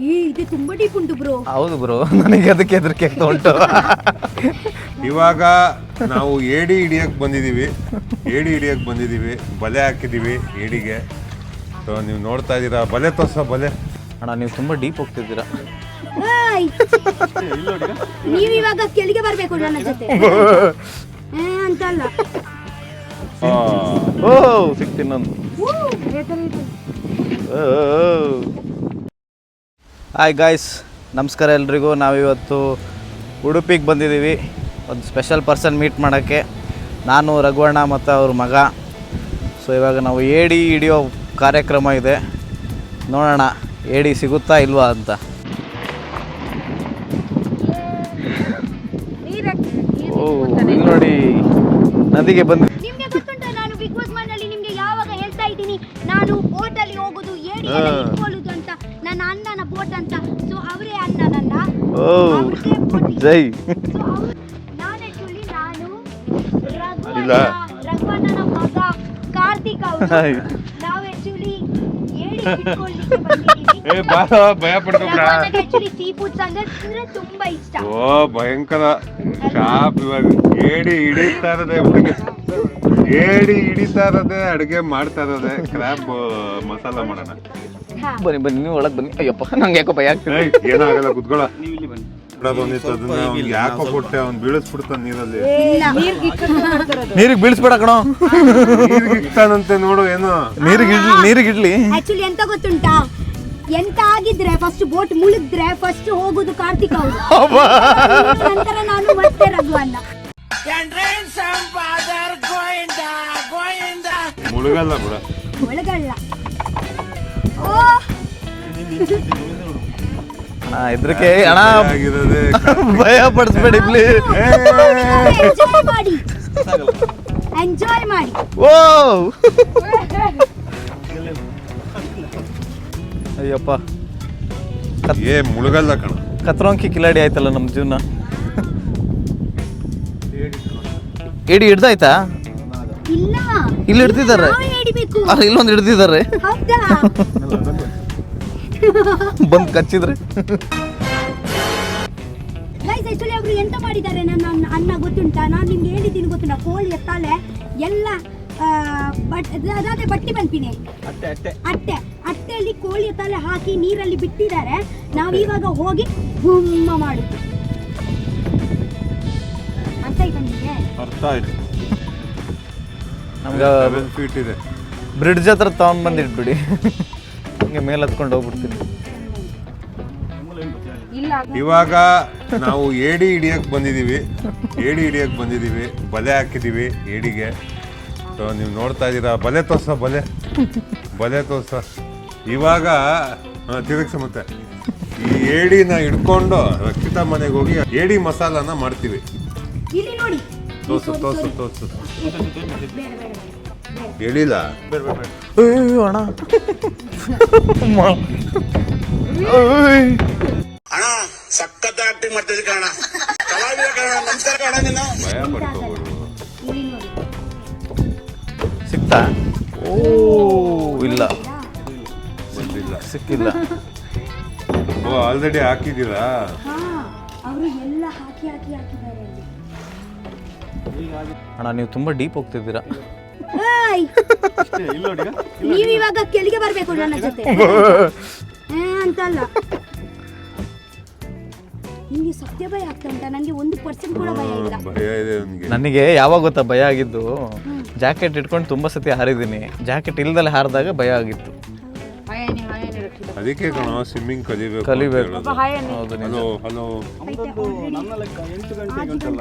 ಇದು ತುಂಬಾ ಡೀಪ್ ಉಂಟು ಬ್ರೋ. ಹೌದು ಬ್ರೋ, ನನಗೆ ಅದಕ್ಕೆ ಹೆದರಿಕೆ ಆಗ್ತಾ ಉಂಟು. ಇವಾಗ ನಾವು ಏಡಿ ಹಿಡಿಯಕ್ಕೆ ಬಂದಿದ್ದೀವಿ, ಬಲೆ ಹಾಕಿದ್ದೀವಿ ಏಡಿಗೆ. ಸೊ ನೀವು ನೋಡ್ತಾ ಇದ್ದೀರಾ, ಬಲೆ ತೋರ್ಸ ಬಲೆ. ಅಣ್ಣ ನೀವು ತುಂಬಾ ಡೀಪ್ ಹೋಗ್ತಿದ್ದೀರಾ. ನೀವು ಇವಾಗ ಕೆಳಗೆ ಬರ್ಬೇಕು ನನ್ನ ಜೊತೆ ಅಂತಲ್ಲ. ಓ ಸಿಕ್ತಿನ್ನೊಂದು. ಹಾಯ್ ಗಾಯ್ಸ್, ನಮಸ್ಕಾರ ಎಲ್ರಿಗೂ. ನಾವಿವತ್ತು ಉಡುಪಿಗೆ ಬಂದಿದ್ದೀವಿ ಒಂದು ಸ್ಪೆಷಲ್ ಪರ್ಸನ್ ಮೀಟ್ ಮಾಡೋಕ್ಕೆ. ನಾನು ರಘುವಣ್ಣ ಮತ್ತು ಅವ್ರ ಮಗ. ಸೊ ಇವಾಗ ನಾವು ಏಡಿ ಹಿಡಿಯೋ ಕಾರ್ಯಕ್ರಮ ಇದೆ. ನೋಡೋಣ ಏಡಿ ಸಿಗುತ್ತಾ ಇಲ್ವಾ ಅಂತ. ಓ ಇಲ್ಲಿ ನೋಡಿ, ನದಿಗೆ ಬಂದು. ನಿಮಗೆ ಗೊತ್ತುಂಟಾ, ನಾನು ಬಿಗ್ ಬಾಸ್ ಮನೆಯಲ್ಲಿ ನಿಮಗೆ ಯಾವಾಗ ಹೇಳ್ತಾ ಇದ್ದೀನಿ, ನಾನು ಬೋಟ್ ಅಲ್ಲಿ ಹೋಗೋದು ಏಡಿ ಇಟ್ಕೊಳ್ಳೋದು ಅಂತ. ನನ್ನ ಅಣ್ಣನ ಬೋಟ್ ಅಂತ. ಸೊ ಅವರೇ ಅಣ್ಣ ನನ್ನ. ಓ ಜೈ. ನಾನು ರಘುವಣ್ಣನ ಮಗ ಕಾರ್ತಿಕ್ ಅವರು. ನಾವು ಆಕ್ಚುಲಿ ಏಡಿ ಇಟ್ಕೊಳ್ಳಿಕ್ಕೆ ಬಂದಿದ್ದೀವಿ. ಭಯ ಪಡ್ಕೊಂಡ್ರ. ಆಕ್ಚುಲಿ ಸೀ ಫುಡ್ಸ್ ಅಂದ್ರೆ ತುಂಬಾ ಇಷ್ಟ. ಓ ಭಯಂಕರ ಶಾಪ್. ಇವಾಗ ಏಡಿ ಹಿಡಿತಾ ಇರೋದೇ ಅಡುಗೆ ಮಾಡ್ತಾ ಇರೋದೇ. ಕ್ರ್ಯಾಬ್ ಮಸಾಲ ಮಾಡೋಣ. ಬನ್ನಿ ಬನ್ನಿ, ನೀವು ಒಳಗೆ ಬನ್ನಿ. ಅಯ್ಯಪ್ಪ ನಂಗೆ ಯಾಕೋ ಭಯ ಆಗ್ತದೆ. ಏನಾಗಲ್ಲ, ಕುತ್ಕೊಳ್ಳ. ಬಂದಿತ್ತು ಅದನ್ನ ಅವ್ನಿಗೆ ಯಾಕೋ ಕೊಟ್ಟೆ, ಅವ್ನು ಬೀಳಿಸ್ಬಿಡ್ತಾನ ನೀರಲ್ಲಿ. ನೀರಿಗೆ ಬೀಳಿಸ್ಬೇಡ ಕಣೋ. ನೀರಿಗೆ ಇಕ್ತಾನಂತೆ ನೋಡು. ಏನೋ ನೀರಿಗೆ ಇಡ್ಲಿ. ಆಕ್ಚುಲಿ ಎಂತ ಗೊತ್ತುಂಟಾ, ಎಂತ ಆಗಿದ್ರೆ ಫಸ್ಟ್ ಬೋಟ್ ಮುಳುಗಿದ್ರೆ ಫಸ್ಟ್ ಹೋಗುದು ಕಾರ್ತಿಕ್ ಅವರು, ನಂತರ ನಾನು ಮತ್ತೆ ರಘುವಣ್ಣ. ಮುಳುಗಲ್ಲ ಬಿಡ, ಮುಳುಗಲ್ಲ. ಹೆದರಿಕೆ ಅಣ್ಣ, ಆಗಿರೋದೇ ಭಯ ಪಡಿಸ್ಬೇಡಿ ಪ್ಲೀಸ್. ಎಂಜಾಯ್ ಮಾಡಿ. ಓ ಅಯ್ಯಪ್ಪ, ಮುಳುಗಲ್ಲ ಕಣ. ಕತ್ರೋಂಕಿ ಕಿಲಾಡಿ ಆಯ್ತಲ್ಲ ನಮ್ಮ ಜೀವನ. ಏಡಿ ಹಿಡ್ದಾಯ್ತಾ? ಇಲ್ಲ, ಇಲ್ಲಿ ಹಿಡ್ದಿದ್ದಾರೆ. ಇಲ್ಲೊಂದು ಹಿಡ್ದಿದ್ದಾರೆ. ಬಂದು ಕಚ್ಚಿದ್ರೆ. ಅವರು ಎಂತ ಮಾಡಿದ್ದಾರೆ ನನ್ನ ಅಣ್ಣ ಗೊತ್ತುಂಟಾ? ನಾನು ನಿಮ್ಗೆ ಹೇಳಿದ್ದೀನಿ ಗೊತ್ತುಂಟಾ, ಕೋಳಿಯ ತಲೆ ಎಲ್ಲ ಅದಾದ್ರೆ ಬಟ್ಟಿ ಬಂದ್ತೀನಿ ಅಟ್ಟೆಯಲ್ಲಿ ಕೋಳಿಯ ತಲೆ ಹಾಕಿ ನೀರಲ್ಲಿ ಬಿಟ್ಟಿದ್ದಾರೆ. ನಾವಿವಾಗ ಹೋಗಿ ಗುಮ್ಮ ಮಾಡುದು. ಅರ್ಥ ಆಯ್ತಾ ನಿಮಗೆ? ಅರ್ಥ ಆಯ್ತು. ನಮ್ಗೆ ಫೀಟ್ ಇದೆ. ಬ್ರಿಡ್ಜ್ ಹತ್ರ ತಗೊಂಡ್ ಬಂದಿಟ್ಬಿಡಿ, ಹಂಗೆ ಮೇಲೆ ಹತ್ಕೊಂಡು ಹೋಗ್ಬಿಡ್ತೀನಿ. ಇವಾಗ ನಾವು ಏಡಿ ಹಿಡಿಯಕ್ಕೆ ಬಂದಿದ್ದೀವಿ, ಬಲೆ ಹಾಕಿದ್ದೀವಿ ಏಡಿಗೆ. ಸೊ ನೀವು ನೋಡ್ತಾ ಇದ್ದೀರಾ, ಬಲೆ ತೋರ್ಸ ಬಲೆ ತೋರ್ಸ. ಇವಾಗ ತಿರುಗಿಸ ಮತ್ತೆ ಈ ಏಡಿನ ಹಿಡ್ಕೊಂಡು ರಕ್ಷಿತಾ ಮನೆಗೆ ಹೋಗಿ ಏಡಿ ಮಸಾಲಾನ ಮಾಡ್ತೀವಿ. ತೋರ್ಸು. ಹೇಳಿಲ್ಲ ಅಣ್ಣ. ಅಣ್ಣ ಸಖತ್ ಆಕ್ಟಿಂಗ್ ಮಾಡ್ತಿದ್ದೆ ಕಣ. ನಮಸ್ಕಾರ ಕಣ. ನೀನು ಭಯ ಪಡ್ಕೋಬೋದು. ಸಿಕ್ತಾ? ಓ ಇಲ್ಲ, ಬಂದಿಲ್ಲ, ಸಿಕ್ಕಿಲ್ಲ. ಓ ಆಲ್ರೆಡಿ ಹಾಕಿದ್ದೀರಾ? ಅವರು ಎಲ್ಲ ಹಾಕಿದ್ದಾರೆ. ಅಣ್ಣ ನೀವು ತುಂಬಾ ಡೀಪ್ ಹೋಗ್ತಿದ್ದೀರಾ. ನೀವು ಇವಾಗ ಕೆಳಗೆ ಬರ್ಬೇಕು ನನ್ನ ಜೊತೆ ಅಂತಲ್ಲ. ನಿಮ್ಗೆ ಸತ್ಯ ಭಯ ಆಗ್ತಾ ಉಂಟಾ? ನನಗೆ 1% ಕೂಡ ಭಯ ಇಲ್ಲ. ಭಯ ಇದೆ ನನಗೆ. ನನಗೆ ಯಾವಾಗ ಗೊತ್ತಾ ಭಯ ಆಗಿದ್ದು? ಜಾಕೆಟ್ ಇಟ್ಕೊಂಡು ತುಂಬಾ ಸತಿ ಹಾರಿದ್ದೀನಿ. ಜಾಕೆಟ್ ಇಲ್ದಲೆ ಹಾರಿದಾಗ ಭಯ ಆಗಿತ್ತು. ಅದಕ್ಕೆ ಕಣ ಸ್ವಿಮ್ಮಿಂಗ್ ಕಲಿಬೇಕು. ಹೌದು ನಿಜ. ಹಲೋ ನನ್ನ ಲೆಕ್ಕ 8 ಗಂಟೆಗೆ ಉಂಟಲ್ಲ,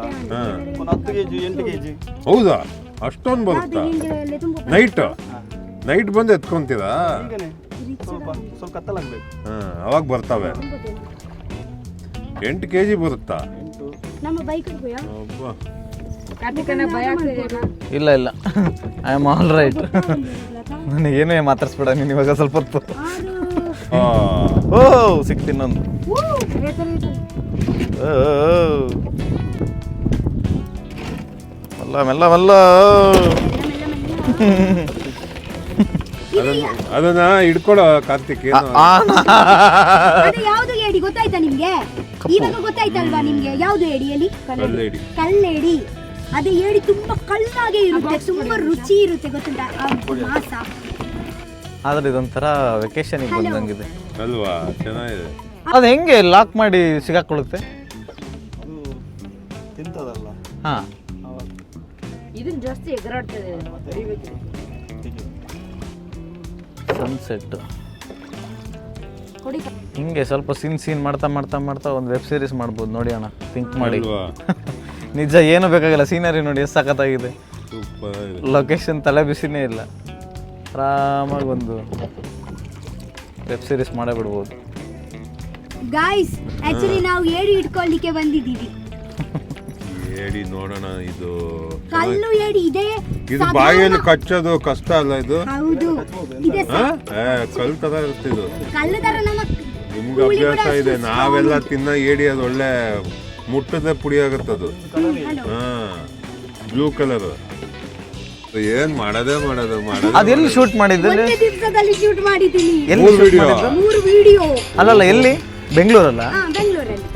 10 kg 8 kg. ಹೌದಾ? ಅಷ್ಟೊಂದು ಬರುತ್ತಾ? ನೈಟ್ ಬಂದು ಎತ್ಕೊಂತೀರಾ? ಸ್ವಲ್ಪ ಕತ್ತಲಾಗ್ಬೇಕು. ಅವಾಗ ಬರ್ತವೆ. 8 kg ಬರುತ್ತಾ? ನಮ್ಮ ಬೈಕ್ ಇಲ್ಲ ಐ ಆಮ್ ಆಲ್ ರೈಟ್. ನನಗೇನೇ ಮಾತಾಡ್ಸ್ಬೇಡ ನೀನು ಇವಾಗ ಸ್ವಲ್ಪ ಹೊತ್ತು. ಓ ಸಿಕ್ತಿನ್ನೊಂದು. ಮೆಲ್ಲ ಅದನ್ನ ಹಿಡ್ಕೊಳೋ ಕಾರ್ತಿಕ್ ಏನು ಅದು ಯಾವ್ದು ಏಡಿ ಗೊತ್ತಾಯ್ತಾ ನಿಮ್ಗೆ? ಇವಾಗ ಗೊತ್ತಾಯ್ತಲ್ವಾ ನಿಮ್ಗೆ ಯಾವ್ದು ಏಡಿ ಹೇಳಿ? ಕಲ್ಲೇಡಿ. ಕಲ್ಲೇಡಿ. ಅದು ಏಡಿ ತುಂಬಾ ಕಲ್ಲಾಗೆ ಇರುತ್ತೆ, ತುಂಬಾ ರುಚಿ ಇರುತ್ತೆ ಗೊತ್ತುಂಟಾ ಆ ಮಾಂಸ. ಆದ್ರೆ ಇದೊಂಥರ ವೆಕೇಶನ್ ಬಂದಂಗಿದೆ ಅಲ್ವಾ, ಚೆನ್ನಾಗಿದೆ. ಅದು ಹೆಂಗೆ ಲಾಕ್ ಮಾಡಿ ಸಿಗಾಕೊಳ್ಳುತ್ತೆ? ಅದು ತಿಂತದಲ್ಲ. ಹಾ, ಇದನ್ನ ಜಾಸ್ತಿ ಎಗರಾಡ್ತದೆ. ಸನ್ಸೆಟ್ ಕೊಡಿ. ಹಿಂಗೆ ಸ್ವಲ್ಪ ಸೀನ್ ಮಾಡ್ತಾ ಮಾಡ್ತಾ ಮಾಡ್ತಾ ಒಂದು ವೆಬ್ ಸೀರೀಸ್ ಮಾಡ್ಬೋದು ನೋಡಿ ಅಣ್ಣ, ಥಿಂಕ್ ಮಾಡಿ. ಅಲ್ವಾ, ನಿಜ ಏನು ಬೇಕಾಗಿಲ್ಲ, ಸೀನರಿ ನೋಡಿ ಎಷ್ಟು ಸಖತ್ತಾಗಿದೆ. ಸೂಪರ್ ಆಗಿದೆ. ಲೊಕೇಶನ್ ತಲೆ ಬಿಸಿನೇ ಇಲ್ಲ, ಆರಾಮಾಗಿ ಒಂದು ವೆಬ್ ಸೀರೀಸ್ ಮಾಡೇ ಬಿಡ್ಬೋದು. ಗಾಯ್ಸ್ ಆಕ್ಚುಲಿ ನಾವು ಏಡಿ ಇಟ್ಕೊಳ್ಳಿಕ್ಕೆ ಬಂದಿದ್ದೀವಿ. ಏಡಿ ನೋಡೋಣ. ಇದು ಕಲ್ಲು ಏಡಿ ಇದೆ. ಇದು ಬಾಯಲ್ಲಿ ಕಚ್ಚೋದು ಕಷ್ಟ ಅಲ್ಲ ಇದು? ಹೌದು ಇದೆ ಕಲ್ ತರ ಇರುತ್ತೆ ಇದು. ಕಲ್ಲು ತರ ನಮ್ಮ ನಿಮ್ಗೆ ಅಭ್ಯಾಸ ಇದೆ, ನಾವೆಲ್ಲ ತಿನ್ನೋ ಏಡಿ ಅದು ಒಳ್ಳೆ ಮುಟ್ಟದೆ ಪುಡಿ ಆಗುತ್ತದು. ಹಾ, ಬ್ಲೂ ಕಲರ್. ಏನ್ ಮಾಡೋದು ಅದೆಲ್ಲಿ ಶೂಟ್ ಮಾಡಿದ್ದೆ? ಒಂದೇ ದಿವಸದಲ್ಲಿ ಶೂಟ್ ಮಾಡಿದ್ದೀನಿ. ಎಲ್ಲಿ shoot ವಿಡಿಯೋ ಮಾಡಿದ್ದು? 3 ವಿಡಿಯೋ. ಅಲ್ಲಲ್ಲ, ಎಲ್ಲಿ? ಬೆಂಗಳೂರಲ್ಲ? ಬೆಂಗಳೂರಲ್ಲಿ.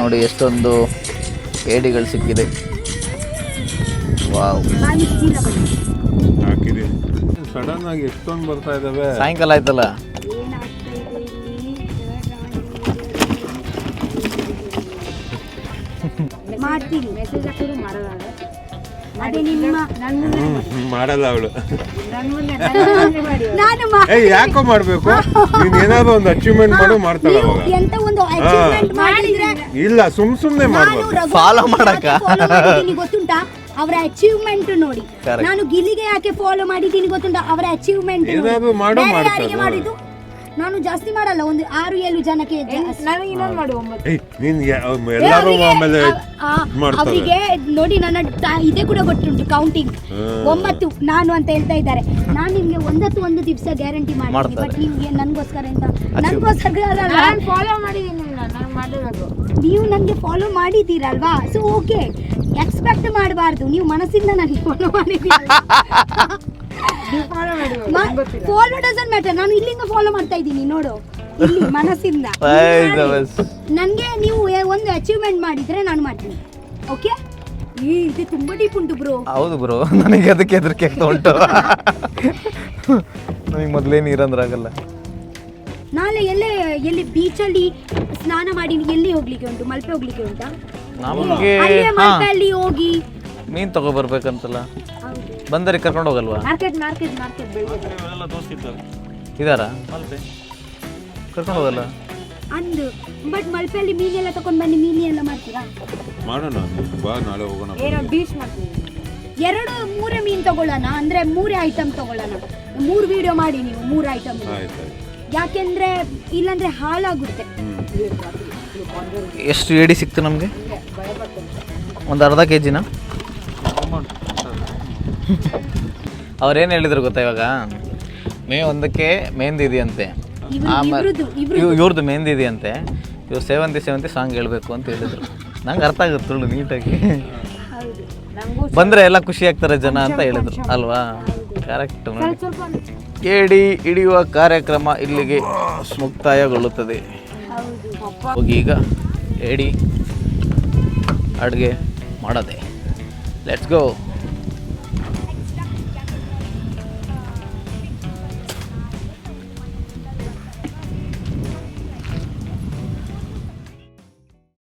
ನೋಡಿ ಎಷ್ಟೊಂದು ಏಡಿಗಳು ಸಿಕ್ಕಿದೆ. ವಾವ್, ಹಾಕಿದೀನಿ. ಸಡನ್ ಆಗಿ ಎಷ್ಟೊಂದು ಬರ್ತಾ ಇದಾವೆ. ಸಾಯಂಕಾಲ ಆಯ್ತಲ್ಲ. ಏನಾಗ್ತಾ ಇದೆ ಇಲ್ಲಿ? ಮಾಡ್ತೀನಿ. ಮೆಸೇಜ್ ಹಾಕಿದ್ರು ಮಾಡಲ್ಲ. ಅದೇ ನಿಮ್ಮ ಮಾಡಲ್ಲ ಅವಳು. ನಾನು ಯಾಕೋ ಮಾಡ್ಬೇಕು, ನೀನ್ ಏನಾದ್ರು ಒಂದು ಅಚೀವ್ಮೆಂಟ್ ಮಾಡು, ಮಾಡ್ತಾಳ ಅವಾಗ. ಎಂತ ಒಂದು ಅಚೀವ್ಮೆಂಟ್ ಮಾಡಿದ್ರೆ ಇಲ್ಲ, ಸುಮ್ನೆ ಮಾಡ್ಬಾರ್ದು. Follow ಮಾಡಕ್ಕ? ಗೊತ್ತುಂಟಾ ಅವರ ಅಚೀವ್ಮೆಂಟ್ ನೋಡಿ. Correct. ನಾನು ಗಿಲ್ಲಿಗೆ ಯಾಕೆ ಫಾಲೋ ಮಾಡಿದ್ದೀನಿ ಗೊತ್ತುಂಟಾ ಅವರ ಅಚೀವ್ಮೆಂಟ್. ಏನಾದ್ರು ಮಾಡು, ಮಾಡ್ತಾರೆ. ಮಾಡಿದ್ದು ನಾನು ಜಾಸ್ತಿ ಮಾಡಲ್ಲ, ಒಂದು 6-7 ಜನಕ್ಕೆ ನನಗೆ ಇನ್ನೊಂದು ಮಾಡು 9. ನೀನ್ ಎಲ್ಲಾರು ಆಮೇಲೆ ಮಾಡ್ತಾರೆ. ಅವರಿಗೆ ನೋಡಿ ನನ್ನ ಇದೇ ಕೂಡ ಗೊತ್ತುಂಟು ಕೌಂಟಿಂಗ್ 9 ನಾನು ಅಂತ ಹೇಳ್ತಾ ಇದ್ದಾರೆ. ನಾನು ನಿಮ್ಗೆ ಒಂದು ದಿವಸ ಗ್ಯಾರಂಟಿ ಮಾಡ್ತೀನಿ. ಬಟ್ ನಿಮ್ಗೆ ನನ್ಗೋಸ್ಕರ ನಾನು ಫಾಲೋ ಮಾಡಿದ್ದೀನಿ, ನಾನು ಮಾಡಿರೋದು. ನೀವು ನನಗೆ ಫಾಲೋ ಮಾಡಿದ್ದೀರಲ್ವಾ, ಸೊ ಓಕೆ, ಎಕ್ಸ್ಪೆಕ್ಟ್ ಮಾಡಬಾರ್ದು. ನೀವು ಮನಸ್ಸಿಂದ ನನಗೆ ಫಾಲೋ ಮಾಡಿದ್ದೀರಿ. Follow doesn't matter. ನಾನು ಇಲ್ಲಿಂದ ಫಾಲೋ ಮಾಡ್ತಾ ಇದ್ದೀನಿ ನೋಡು, ಇಲ್ಲಿ ಮನಸ್ಸಿಂದ. ನನಗೆ ನೀವು ಒಂದು ಅಚೀವ್ಮೆಂಟ್ ಮಾಡಿದ್ರೆ ನಾನು ಮಾಡ್ತೀನಿ. ಓಕೆ, ಇದು ತುಂಬಾ ಡೀಪ್ ಉಂಟು ಬ್ರೋ. ಹೌದು ಬ್ರೋ, ನನಗೆ ಅದಕ್ಕೆ ಹೆದರಿಕೆ ಆಗ್ತಾ ಉಂಟು. ನನಗೆ ಮೊದಲೇನು ಇರಂದ್ರೆ ಆಗಲ್ಲ. ನಾಳೆ ಎಲ್ಲಿ ಬೀಚಲ್ಲಿ ಸ್ನಾನ ಮಾಡಿ ಎಲ್ಲಿ ಹೋಗ್ಲಿಕ್ಕೆ ಉಂಟು? ಮಲ್ಪೆ ಹೋಗ್ಲಿಕ್ಕೆ ಉಂಟಾ? ನಮಗೆ ಮಲ್ಪೆಯಲ್ಲಿ ಹೋಗಿ ಮೀನು ತಗೋಬರ್ಬೇಕಂತಲ್ಲ, ಬಂದರೆ ಕರ್ಕೊಂಡು ಹೋಗಲ್ವಾ? ಮಾರ್ಕೆಟ್ ಎಲ್ಲ ತೋರಿಸಿದ್ದಾರೆ ಇದಾರಾ? ಮಲ್ಪೆ ಕರ್ಕೊಂಡು ಹೋಗಲ್ಲ ಅಂದು. ಬಟ್ ಮಲ್ಪೆಯಲ್ಲಿ ಮೀನೆಲ್ಲ ತಗೊಂಡ್ ಬನ್ನಿ, ಮೀನೆಲ್ಲ ಮಾಡ್ತೀರಾ? ಮಾಡೋಣ ಬಾ, ನಾಳೆ ಹೋಗೋಣ. ಏನೋ ಬೀಚ್ ಮಾಡ್ತೀವಿ. 2-3 ಮೀನು ತಗೊಳ್ಳೋಣ, ಅಂದ್ರೆ 3 ಐಟಮ್ ತಗೊಳ್ಳೋಣ. 3 ವಿಡಿಯೋ ಮಾಡಿ ನೀವು 3 ಐಟಮ್. ಆಯ್ತು. ಯಾಕೆಂದ್ರೆ ಇಲ್ಲಾಂದ್ರೆ ಹಾಳಾಗುತ್ತೆ. ಎಷ್ಟು ಏಡಿ ಸಿಕ್ತು ನಮಗೆ? ಒಂದು ಅರ್ಧ ಕೆಜಿನ? ಅವ್ರೇನು ಹೇಳಿದ್ರು ಗೊತ್ತಾ, ಇವಾಗ ಮೇ 1ಕ್ಕೆ ಮೆಹಂದಿ ಇದೆಯಂತೆ, ಆಮೇಲೆ ಇವ್ರದ್ದು ಮೆಹಂದಿ ಇದೆಯಂತೆ, ಇವ್ರು ಸೇವಂತಿ ಸಾಂಗ್ ಹೇಳ್ಬೇಕು ಅಂತ ಹೇಳಿದ್ರು. ನಂಗೆ ಅರ್ಥ ಆಗುತ್ತೆ ತುಳು ನೀಟಾಗಿ. ಬಂದರೆ ಎಲ್ಲ ಖುಷಿ ಆಗ್ತಾರೆ ಜನ ಅಂತ ಹೇಳಿದ್ರು ಅಲ್ವಾ? ಕರೆಕ್ಟ್. ಏಡಿ ಹಿಡಿಯುವ ಕಾರ್ಯಕ್ರಮ ಇಲ್ಲಿಗೆ ಮುಕ್ತಾಯಗೊಳ್ಳುತ್ತದೆ. ಹೋಗಿ ಈಗ ಏಡಿ ಅಡುಗೆ ಮಾಡೋದೆ. Let's go.